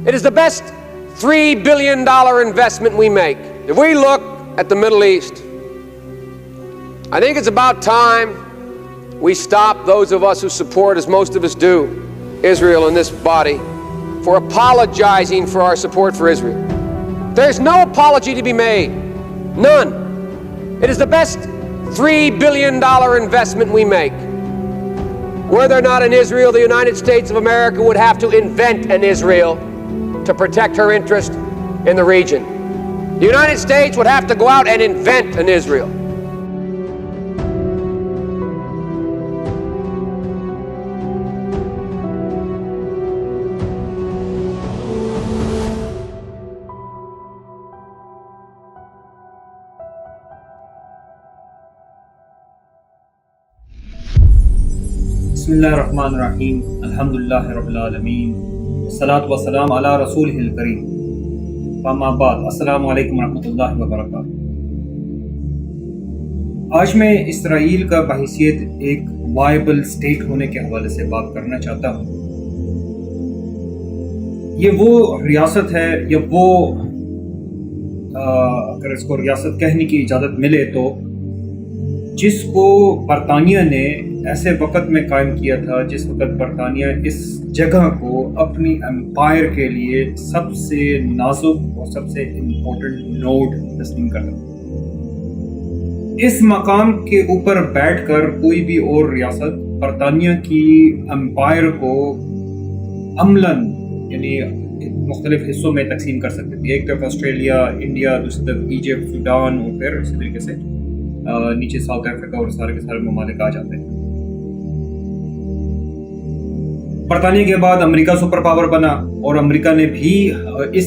It is the best $3 billion investment we make. If we look at the Middle East, I think it's about time we stop, those of us who support, as most of us do, Israel in this body, for apologizing for our support for Israel. There's no apology to be made. None. It is the best $3 billion investment we make. Were there not an Israel, the United States of America would have to invent an Israel to protect her interest in the region. The United States would have to go out and invent an Israel. Bismillahirrahmanirrahim. Alhamdulillahi Rabbil Alameen. Wassalatu wassalamu ala Rasulihil Kareem. Amma ba'd. Assalamu alaikum warahmatullahi wabarakatuh. آج میں اسرائیل کا بحیثیت ایک viable state ہونے کے حوالے سے بات کرنا چاہتا ہوں. یہ وہ ریاست ہے یا وہ اگر اس کو ریاست کہنے کی اجازت ملے تو جس کو برطانیہ نے ایسے وقت میں قائم کیا تھا جس وقت برطانیہ اس جگہ کو اپنی امپائر کے لیے سب سے نازک اور سب سے امپورٹنٹ نوڈ تسلیم کرتا تھا. اس مقام کے اوپر بیٹھ کر کوئی بھی اور ریاست برطانیہ کی امپائر کو عملاً یعنی مختلف حصوں میں تقسیم کر سکتی تھی. ایک طرف آسٹریلیا، انڈیا، دوسری طرف ایجپٹ، سوڈان اور پھر اسی طریقے سے نیچے ساؤتھ افریقہ اور سارے کے سارے ممالک آ جاتے ہیں. برطانیہ کے بعد امریکہ سپر پاور بنا اور امریکہ نے بھی اس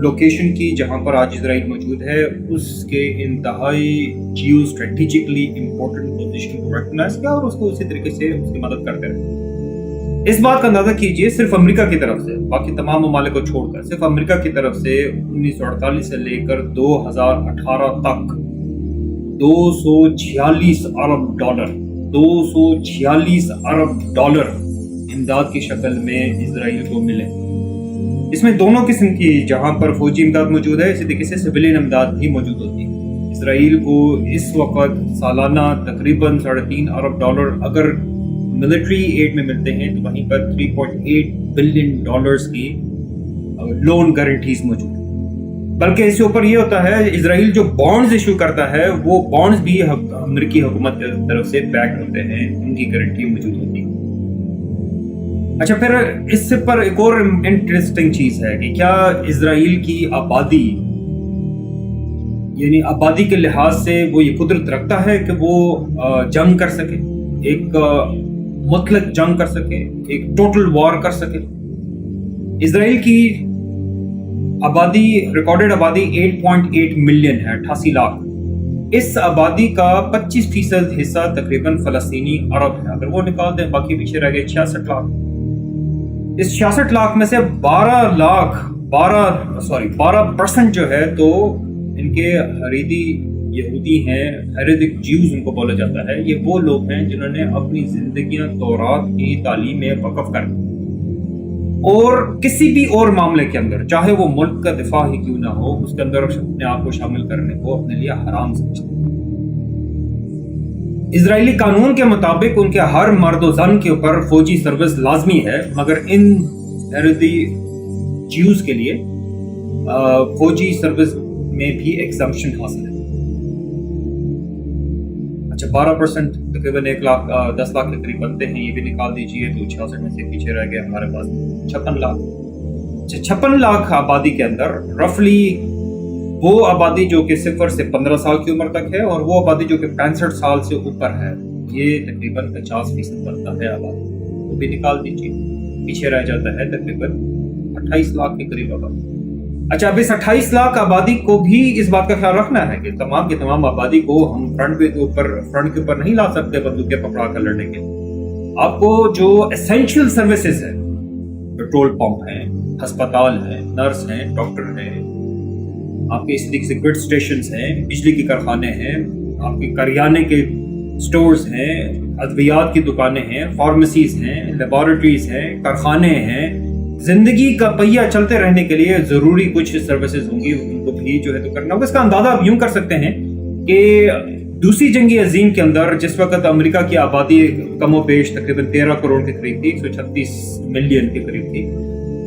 لوکیشن کی جہاں پر آج اسرائیل موجود ہے اس کے انتہائی جیو اسٹریٹجکلی امپورٹنٹ پوزیشن کو ریکگنائز کیا اور اس کو اسی طریقے سے اس کی مدد کرتے رہے. اس بات کا اندازہ کیجئے صرف امریکہ کی طرف سے، باقی تمام ممالک کو چھوڑ کر صرف امریکہ کی طرف سے 1948 سے لے کر 2018 تک 246 ارب ڈالر امداد کی شکل میں اسرائیل کو ملے. اس میں دونوں قسم کی جہاں پر فوجی امداد موجود ہے اسی طریقے سے سویلین امداد بھی موجود ہوتی ہے. اسرائیل کو اس وقت سالانہ تقریباً 3.5 ارب ڈالر اگر ملٹری ایڈ میں ملتے ہیں تو وہیں پر 3.8 بلین ڈالرز کی لون گارنٹیز موجود ہیں. بلکہ اس سے اوپر یہ ہوتا ہے اسرائیل جو بانڈز ایشو کرتا ہے وہ بانڈز بھی امریکی حکومت کی طرف سے بیک ہوتے ہیں، ان کی گارنٹی موجود ہوتی ہے. اچھا، پھر اس سے پر ایک اور انٹرسٹنگ چیز ہے کہ کیا اسرائیل کی آبادی یعنی آبادی کے لحاظ سے وہ یہ قدرت رکھتا ہے کہ وہ جنگ کر سکے، ایک مطلق جنگ کر سکے، ایک ٹوٹل وار کر سکے. اسرائیل کی آبادی ریکارڈڈ آبادی 8.8 ملین ہے، 88 لاکھ. اس آبادی کا 25% حصہ تقریباً فلسطینی عرب ہے. اگر وہ نکال دیں باقی پیچھے رہ گئے 66 لاکھ. اس 66 لاکھ میں سے 12% جو ہے تو ان کے حریدی یہودی ہیں، ہیریدک جیوز ان کو بولا جاتا ہے. یہ وہ لوگ ہیں جنہوں نے اپنی زندگیاں تورات کی تعلیم میں وقف کر دی اور کسی بھی اور معاملے کے اندر چاہے وہ ملک کا دفاع ہی کیوں نہ ہو اس کے اندر اپنے آپ کو شامل کرنے کو اپنے لیے حرام سمجھتے ہیں. اسرائیلی قانون کے مطابق ان کے ہر مرد و زن کے اوپر فوجی سروس لازمی ہے، مگر ان ہیریدی جیوز کے لیے فوجی سروس میں بھی ایگزمپشن حاصل ہے. اچھا، 12% تقریباً 10 لاکھ کے قریب بنتے ہیں. یہ بھی نکال دیجئے تو 66 میں سے پیچھے رہ گئے ہمارے پاس 56 لاکھ. 56 لاکھ آبادی کے اندر رفلی وہ آبادی جو کہ 0 سے 15 سال کی عمر تک ہے اور وہ آبادی جو کہ 65 سال سے اوپر ہے یہ تقریباً 50% بنتا ہے آبادی. وہ بھی نکال دیجیے، پیچھے رہ جاتا ہے تقریباً 28 لاکھ کے قریب آبادی. اچھا، اب اس 28 لاکھ آبادی کو بھی اس بات کا خیال رکھنا ہے کہ تمام کی تمام آبادی کو ہم فرنٹ کے اوپر نہیں لا سکتے بندوقیں پکڑا کر لڑنے کے. آپ کو جو اسینشیل سروسز ہیں، پیٹرول پمپ ہیں، ہسپتال ہیں، نرس ہیں، ڈاکٹر ہیں، آپ کے اس طریقے سے گڈ اسٹیشنز ہیں، بجلی کے کارخانے ہیں، آپ کے کریانے کے سٹورز ہیں، ادویات کی دکانیں ہیں، فارمیسیز ہیں، لیبارٹریز ہیں، کارخانے ہیں، زندگی کا پہیہ چلتے رہنے کے لیے ضروری کچھ سروسز ہوں گی، ان کو بھی جو ہے تو کرنا ہوگا. اس کا اندازہ آپ یوں کر سکتے ہیں کہ دوسری جنگ عظیم کے اندر جس وقت امریکہ کی آبادی کم و بیش تقریباً 13 کروڑ کے قریب تھی، 136 ملین کے قریب تھی،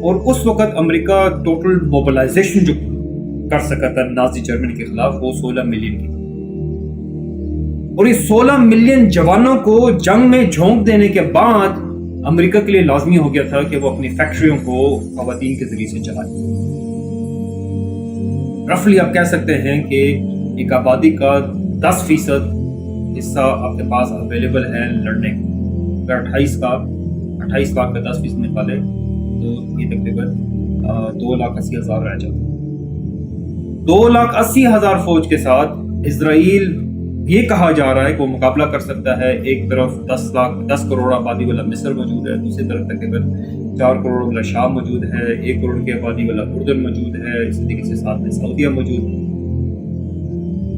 اور اس وقت امریکہ ٹوٹل موبلائزیشن جو کر سکا تھا نازی جرمنی کے خلاف وہ 16 ملین کی، اور اس 16 ملین جوانوں کو جنگ میں جھونک دینے کے بعد امریکہ کے لیے لازمی ہو گیا تھا کہ وہ اپنی فیکٹریوں کو خواتین کے ذریعے سے چلائے. رفلی آپ کہہ سکتے ہیں کہ ایک آبادی کا 10% حصہ آپ کے پاس اویلیبل ہے لڑنے کا. اگر 28 لاکھ کا 10% نکالے تو یہ تقریباً 2,80,000 رہ جاتا. 2,80,000 فوج کے ساتھ اسرائیل یہ کہا جا رہا ہے کہ وہ مقابلہ کر سکتا ہے. ایک طرف 10 کروڑ آبادی والا مصر موجود ہے، دوسری طرف تقریباً 4 کروڑ والا شام موجود ہے، 1 کروڑ کی آبادی والا اردن موجود ہے، اسی طریقے سے ساتھ میں سعودیہ موجود ہے.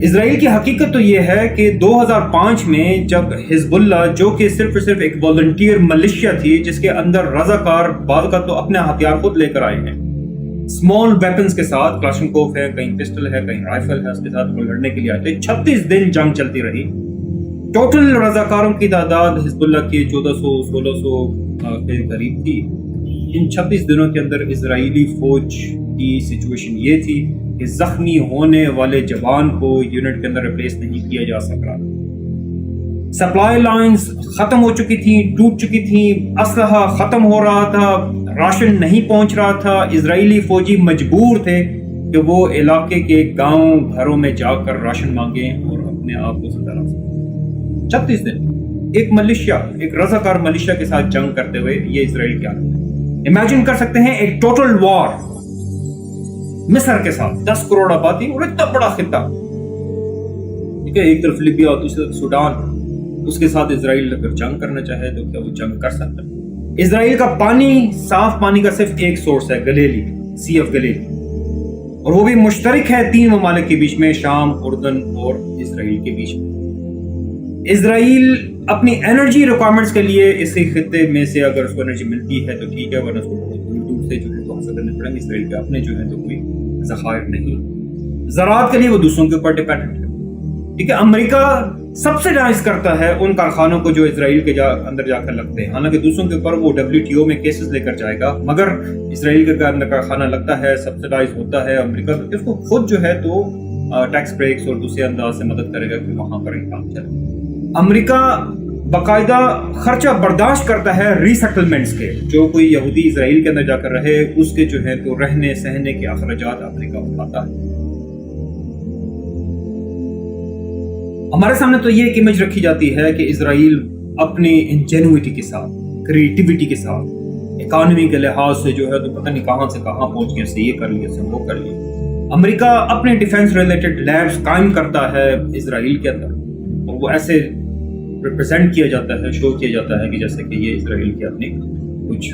اسرائیل کی حقیقت تو یہ ہے کہ 2005 میں جب حزب اللہ، جو کہ صرف اور صرف ایک والنٹیئر ملیشیا تھی جس کے اندر رضاکار بعض کا تو اپنے ہتھیار خود لے کر آئے ہیں، اسمال ویپنز کے ساتھ، کلاشنکوف ہے، کہیں پسٹل ہے، کہیں رائفل ہے، اس کے ساتھ وہ لڑنے کے لیے آئے تھے. 36 دن جنگ چلتی رہی. ٹوٹل رضاکاروں کی تعداد حزب اللہ کی 1400-1600 کے قریب تھی. ان 36 دنوں کے اندر اسرائیلی فوج کی سچویشن یہ تھی کہ زخمی ہونے والے جوان کو یونٹ کے اندر ریپلیس نہیں کیا جا سک رہا. سپلائی لائنز ختم ہو چکی تھیں، ٹوٹ چکی تھیں، اسلحہ ختم ہو رہا تھا، راشن نہیں پہنچ رہا تھا. اسرائیلی فوجی مجبور تھے کہ وہ علاقے کے گاؤں گھروں میں جا کر راشن مانگیں اور اپنے آپ کو زندہ رکھ سکیں. 36 دن ایک ملیشیا، ایک رضاکار ملیشیا کے ساتھ جنگ کرتے ہوئے یہ اسرائیل کی حالت ہے. امیجن کر سکتے ہیں ایک ٹوٹل وار مصر کے ساتھ، 10 کروڑ آبادی اور اتنا بڑا خطہ، ٹھیک ہے، ایک طرف لیبیا اور دوسری طرف سوڈان. اس کے ساتھ اسرائیل اگر جنگ کرنا چاہے تو کیا وہ جنگ کر سکتا ہے؟ اسرائیل کا پانی، صاف پانی کا صرف ایک سورس ہے، گلیلی، سی آف گلیلی، اور وہ بھی مشترک ہے 3 ممالک کے بیچ میں، شام، اردن اور اسرائیل کے بیچ میں. اسرائیل اپنی انرجی ریکوائرمنٹس کے لیے اسی خطے میں سے اگر اس کو انرجی ملتی ہے تو ٹھیک ہے، ورنہ اس کو بہت دور دور سے جو ہے تو حاصل کرنے پڑیں گے. اسرائیل کے اپنے جو ہے تو کوئی ذخائر نہیں. زراعت کے لیے وہ دوسروں کے اوپر ڈیپینڈنٹ ہے. ٹھیک ہے، امریکہ سبسیڈائز کرتا ہے ان کارخانوں کو جو اسرائیل کے اندر جا کر لگتے ہیں. حالانکہ دوسروں کے اوپر وہ WTO میں کیسز لے کر جائے گا، مگر اسرائیل کے اندر کارخانہ لگتا ہے، سبسیڈائز ہوتا ہے. امریکہ اس کو خود جو ہے تو ٹیکس بریکس اور دوسرے انداز سے مدد کرے گا کہ وہاں پر کام چلے. امریکہ باقاعدہ خرچہ برداشت کرتا ہے ری سیٹلمنٹس کے. جو کوئی یہودی اسرائیل کے اندر جا کر رہے اس کے جو ہے تو رہنے سہنے کے اخراجات امریکہ اٹھاتا ہے. ہمارے سامنے تو یہ ایک امیج رکھی جاتی ہے کہ اسرائیل اپنی انجینوٹی کے ساتھ، کریٹیوٹی کے ساتھ، اکانومی کے لحاظ سے جو ہے تو پتہ نہیں کہاں سے کہاں پہنچ گیا، سے یہ کر لیا، سے وہ کر لیا. امریکہ اپنے ڈیفینس ریلیٹڈ لیبس قائم کرتا ہے اسرائیل کے اندر، اور وہ ایسے ریپرزینٹ کیا جاتا ہے، شو کیا جاتا ہے کہ جیسے کہ یہ اسرائیل کی اپنی کچھ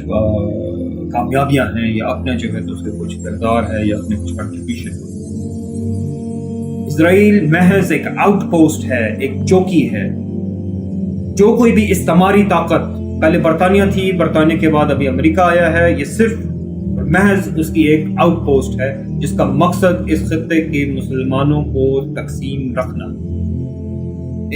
کامیابیاں ہیں، یا اپنے جو ہے تو اس کے کچھ کردار ہے، یا اپنے کچھ کنٹریبیوشن ہے. اسرائیل محض ایک آؤٹ پوسٹ ہے، ایک چوکی ہے. جو کوئی بھی استعماری طاقت، پہلے برطانیہ تھی، برطانیہ کے بعد ابھی امریکہ آیا ہے، یہ صرف محض اس کی ایک آؤٹ پوسٹ ہے جس کا مقصد اس خطے کے مسلمانوں کو تقسیم رکھنا.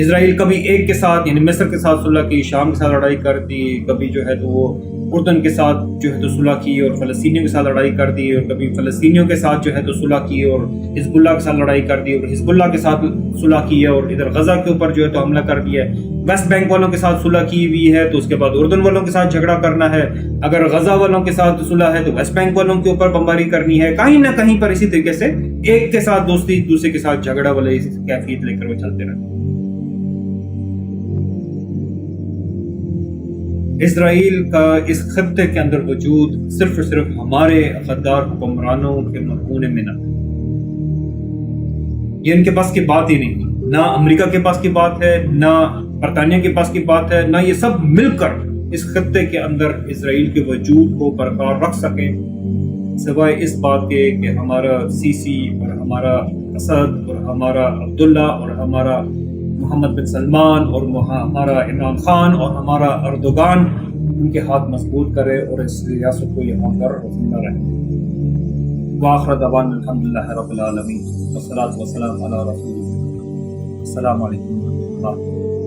اسرائیل کبھی ایک کے ساتھ یعنی مصر کے ساتھ صلح کی، شام کے ساتھ لڑائی کر دی، کبھی جو ہے تو وہ اردن کے ساتھ جو ہے تو صلح کی اور فلسطینیوں کے ساتھ لڑائی کر دی، اور کبھی فلسطینیوں کے ساتھ جو ہے تو صلح کی اور حزب اللہ کے ساتھ لڑائی کر دی، اور حزب اللہ کے ساتھ صلح کی ہے اور ادھر غزہ کے اوپر جو ہے تو حملہ کر دیا ہے. ویسٹ بینک والوں کے ساتھ صلح کی ہوئی ہے تو اس کے بعد اردن والوں کے ساتھ جھگڑا کرنا ہے. اگر غزہ والوں کے ساتھ صلح ہے تو ویسٹ بینک والوں کے اوپر بمباری کرنی ہے. کہیں نہ کہیں پر اسی طریقے سے ایک کے ساتھ دوستی، دوسرے کے ساتھ جھگڑا والے کیفیت لے کر وہ چلتے رہتے. اسرائیل کا اس خطے کے اندر وجود صرف اور صرف ہمارے غدار حکمرانوں کے مرہون منت، یہ ان کے پاس کی بات ہی نہیں. نہ امریکہ کے پاس کی بات ہے، نہ برطانیہ کے پاس کی بات ہے، نہ یہ سب مل کر اس خطے کے اندر اسرائیل کے وجود کو برقرار رکھ سکیں، سوائے اس بات کے کہ ہمارا سیسی اور ہمارا اسد اور ہمارا عبداللہ اور ہمارا محمد بن سلمان اور ہمارا عمران خان اور ہمارا اردوغان ان کے ہاتھ مضبوط کرے اور اس ریاست کو یہاں پر زندہ رہے. وآخر دعوانا الحمدللہ رب العالمین والصلاۃ والسلام علی رسول اللہ. السلام علیکم ورحمۃ اللہ.